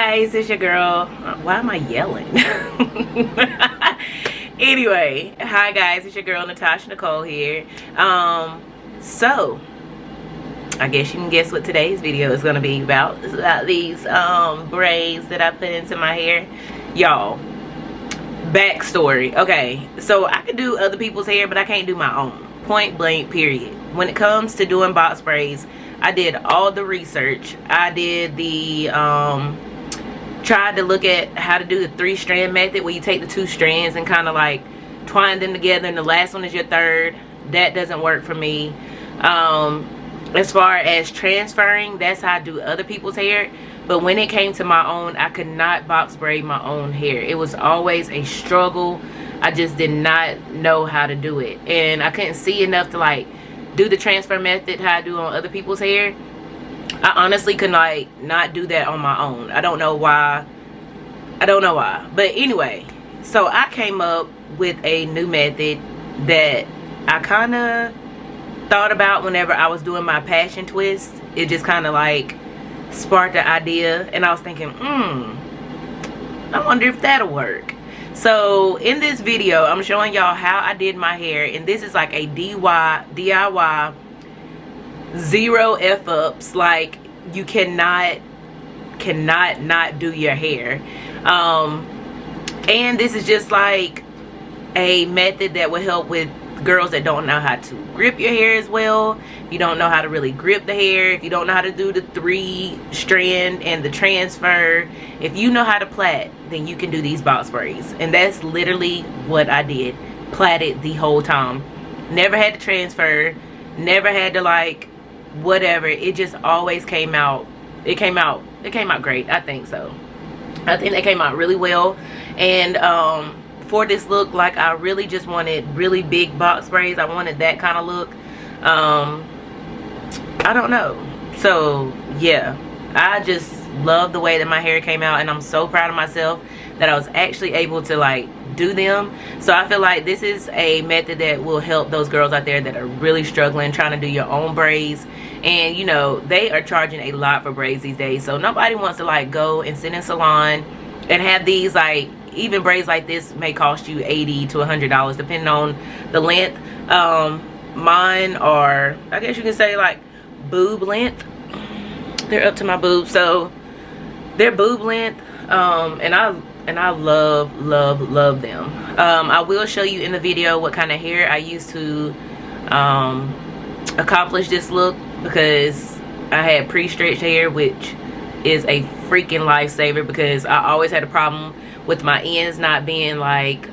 guys, it's your girl. Why am I yelling? Anyway, hi guys, it's your girl Beingnatashanicole here. So I guess you can guess what today's video is gonna be about. It's about these braids that I put into my hair. Y'all, backstory. Okay, so I can do other people's hair, but I can't do my own. Point blank, period. When it comes to doing box braids, I did all the research. I did the tried to look at how to do the 3-strand method, where you take the 2 strands and kind of like twine them together, and the last one is your third. That doesn't work for me. As far as transferring, that's how I do other people's hair. But when it came to my own, I could not box braid my own hair. It was always a struggle. I just did not know how to do it, and I couldn't see enough to like do the transfer method how I do on other people's hair. I honestly could not do that on my own. I don't know why. But anyway, so I came up with a new method that I kind of thought about whenever I was doing my passion twist. It just kind of like sparked the idea, and I was thinking, I wonder if that'll work. So in this video, I'm showing y'all how I did my hair, and this is like a DIY, 0 F-ups. Like, you cannot not do your hair. And this is just like a method that will help with girls that don't know how to grip your hair as well. If you don't know how to really grip the hair, if you don't know how to do the 3-strand and the transfer, if you know how to plait, then you can do these box braids. And that's literally what I did. Plaited the whole time. Never had to transfer, never had to like whatever. It just always came out. It came out great. I think so. I think they came out really well. And for this look, like, I really just wanted really big box braids. I wanted that kind of look. I don't know. So yeah, I just love the way that my hair came out, and I'm so proud of myself that I was actually able to like do them. So I feel like this is a method that will help those girls out there that are really struggling trying to do your own braids. And you know, they are charging a lot for braids these days, so nobody wants to like go and sit in a salon and have these, like, even braids like this may cost you $80 to $100 depending on the length. Mine are, I guess you can say, like boob length. They're up to my boobs, so they're boob length. And I love them. I will show you in the video what kind of hair I used to accomplish this look, because I had pre-stretched hair, which is a freaking lifesaver, because I always had a problem with my ends not being like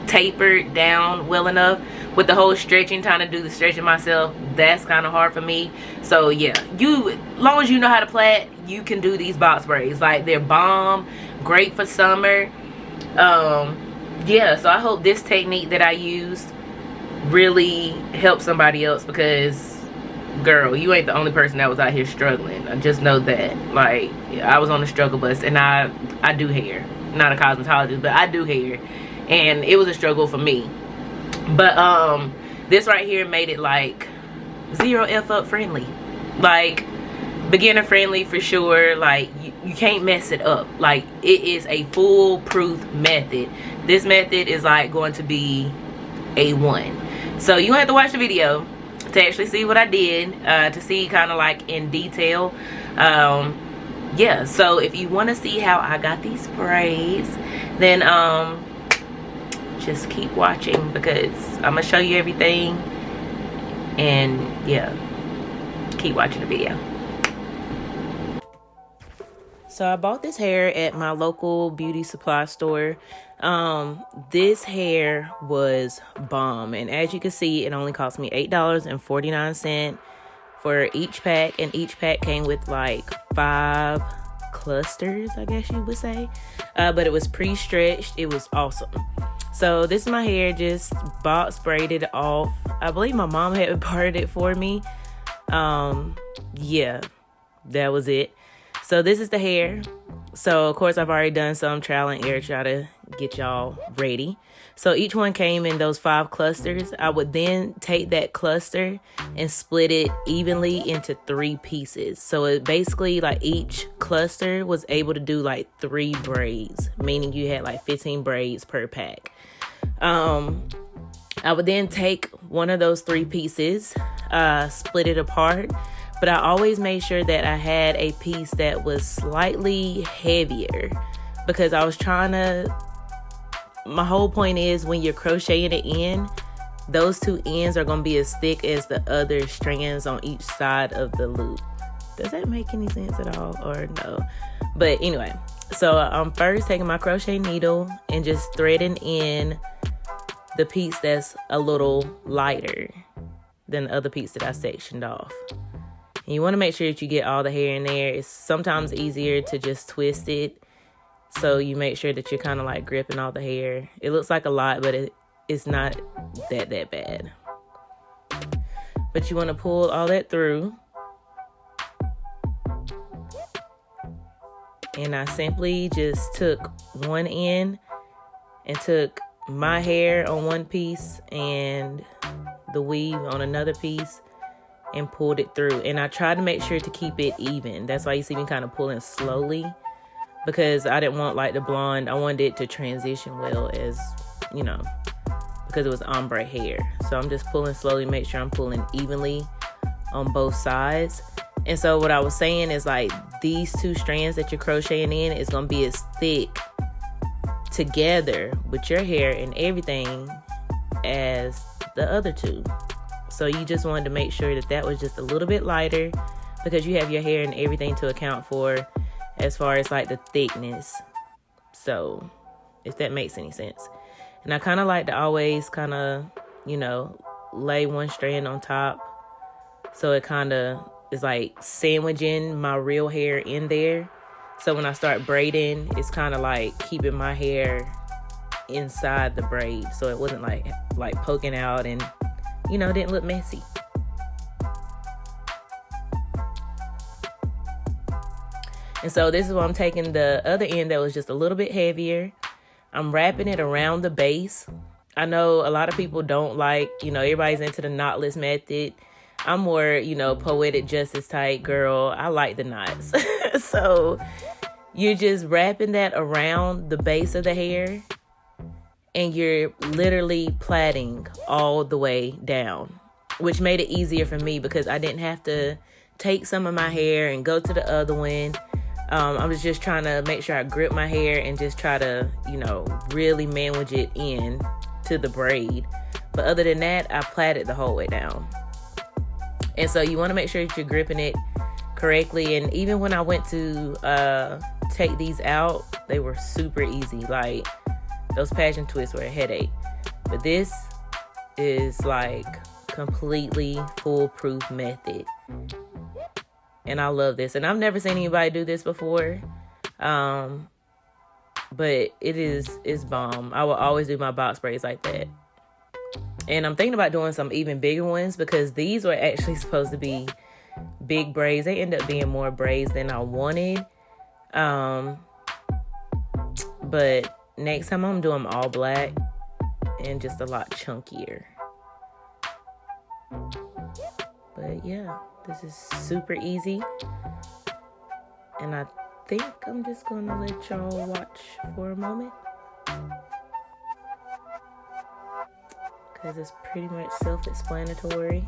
tapered down well enough. With the whole stretching, trying to do the stretching myself, that's kind of hard for me. So yeah, as long as you know how to plait, you can do these box braids. Like, they're bomb, great for summer. Yeah, so I hope this technique that I used really helps somebody else, because girl, you ain't the only person that was out here struggling. I just know that. Like, I was on the struggle bus, and I do hair. Not a cosmetologist, but I do hair, and it was a struggle for me. But this right here made it like 0 F-up friendly, like beginner friendly for sure. Like, you can't mess it up. Like, it is a foolproof method. This method is like going to be A1. So you have to watch the video to actually see what I did, to see kind of like in detail. Yeah, so if you want to see how I got these braids, then just keep watching, because I'm gonna show you everything. And yeah, keep watching the video. So I bought this hair at my local beauty supply store. This hair was bomb, and as you can see, it only cost me $8.49 for each pack, and each pack came with like 5 clusters, I guess you would say. But it was pre-stretched. It was awesome. So this is my hair, just box braided off. I believe my mom had parted it for me. Yeah, that was it. So this is the hair. So of course I've already done some trial and error, try to get y'all ready. So each one came in those 5 clusters. I would then take that cluster and split it evenly into 3 pieces. So it basically, like, each cluster was able to do like 3 braids, meaning you had like 15 braids per pack. I would then take one of those 3 pieces, split it apart, but I always made sure that I had a piece that was slightly heavier, because I was trying to, my whole point is when you're crocheting it in, those 2 ends are going to be as thick as the other strands on each side of the loop. Does that make any sense at all, or no? But anyway, so I'm first taking my crochet needle and just threading in the piece that's a little lighter than the other piece that I sectioned off. And you want to make sure that you get all the hair in there. It's sometimes easier to just twist it, so you make sure that you're kind of like gripping all the hair. It looks like a lot, but it's not that bad. But you want to pull all that through. And I simply just took one end and took my hair on one piece and the weave on another piece and pulled it through. And I tried to make sure to keep it even. That's why you see me kind of pulling slowly, because I didn't want like the blonde. I wanted it to transition well, as you know, because it was ombre hair. So I'm just pulling slowly, make sure I'm pulling evenly on both sides. And so what I was saying is, like, these 2 strands that you're crocheting in is going to be as thick together with your hair and everything as the other 2. So you just wanted to make sure that that was just a little bit lighter, because you have your hair and everything to account for as far as like the thickness. So if that makes any sense. And I kind of like to always kind of, you know, lay one strand on top, so it kind of is like sandwiching my real hair in there. So when I start braiding, it's kind of like keeping my hair inside the braid, so it wasn't like poking out and, you know, didn't look messy. And so this is why I'm taking the other end that was just a little bit heavier. I'm wrapping it around the base. I know a lot of people don't like, you know, everybody's into the knotless method. I'm more, you know, poetic justice type girl. I like the knots. So you're just wrapping that around the base of the hair, and you're literally plaiting all the way down, which made it easier for me because I didn't have to take some of my hair and go to the other one. I was just trying to make sure I grip my hair and just try to, you know, really manage it in to the braid. But other than that, I plaited the whole way down. And so you want to make sure that you're gripping it correctly. And even when I went to take these out, they were super easy. Like, those passion twists were a headache. But this is like completely foolproof method. And I love this. And I've never seen anybody do this before. But it's bomb. I will always do my box braids like that. And I'm thinking about doing some even bigger ones, because these were actually supposed to be big braids. They end up being more braids than I wanted. But next time I'm doing them all black and just a lot chunkier. But yeah, this is super easy. And I think I'm just going to let y'all watch for a moment, because it's pretty much self-explanatory.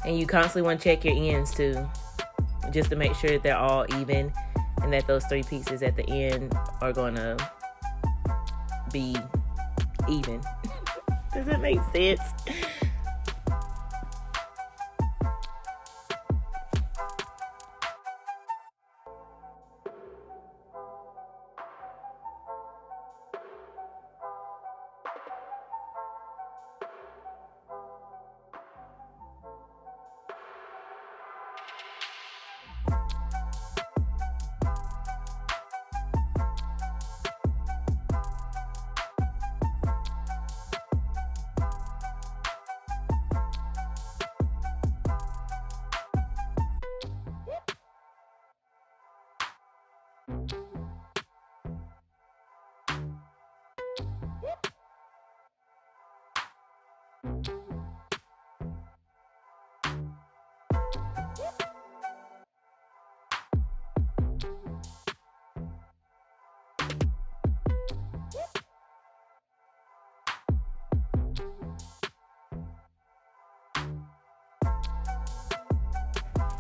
And you constantly want to check your ends too, just to make sure that they're all even and that those 3 pieces at the end are going to be even. Does that make sense?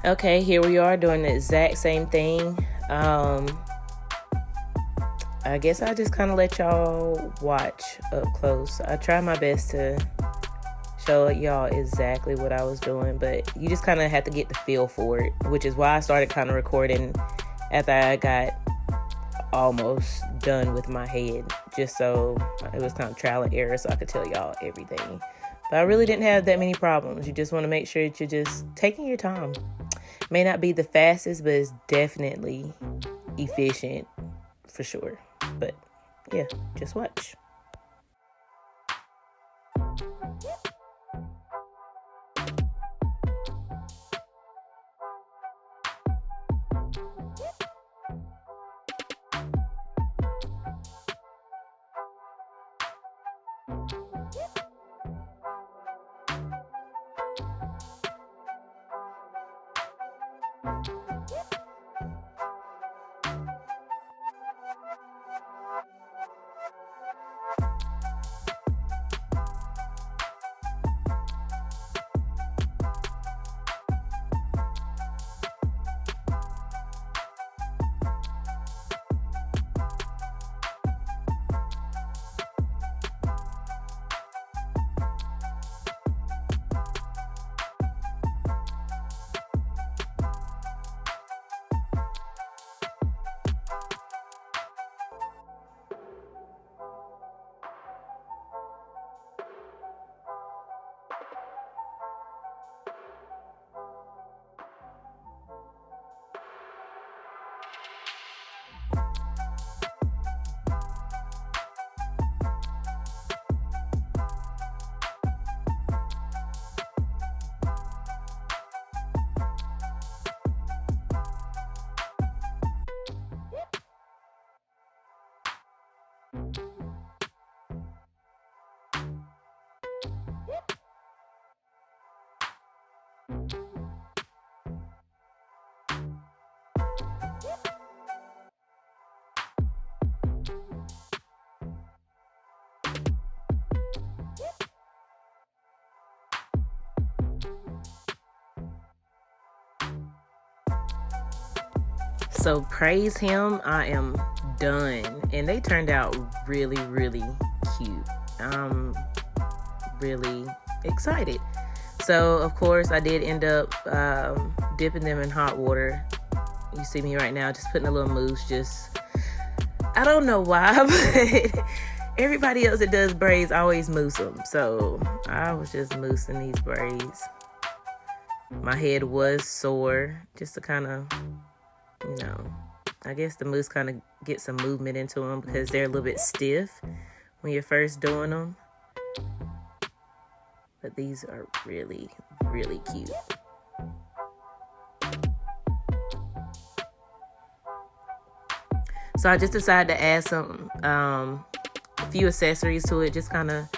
Okay, here we are doing the exact same thing. I guess I just kind of let y'all watch up close. I try my best to show y'all exactly what I was doing, but you just kind of have to get the feel for it, which is why I started kind of recording after I got almost done with my head, just so it was kind of trial and error, so I could tell y'all everything. But I really didn't have that many problems. You just want to make sure that you're just taking your time. May not be the fastest, but it's definitely efficient for sure. But yeah, just watch. So praise him, I am done. And they turned out really, really cute. I'm really excited. So, of course, I did end up dipping them in hot water. You see me right now just putting a little mousse. I don't know why, but everybody else that does braids always mousse them. So, I was just moussing these braids. My head was sore just to kind of, I guess the mousse kind of gets some movement into them because they're a little bit stiff when you're first doing them. But these are really, really cute. So I just decided to add a few accessories to it, just kind of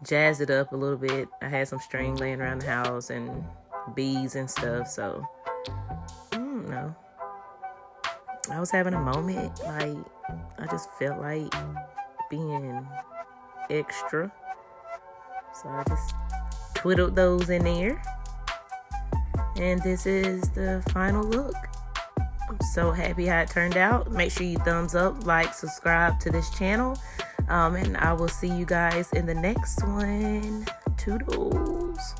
jazz it up a little bit. I had some string laying around the house and beads and stuff, so I don't know. I was having a moment, like I just felt like being extra, so I just twiddled those in there, and this is the final look. I'm so happy how it turned out. Make sure you thumbs up, like, subscribe to this channel, and I will see you guys in the next one. Toodles.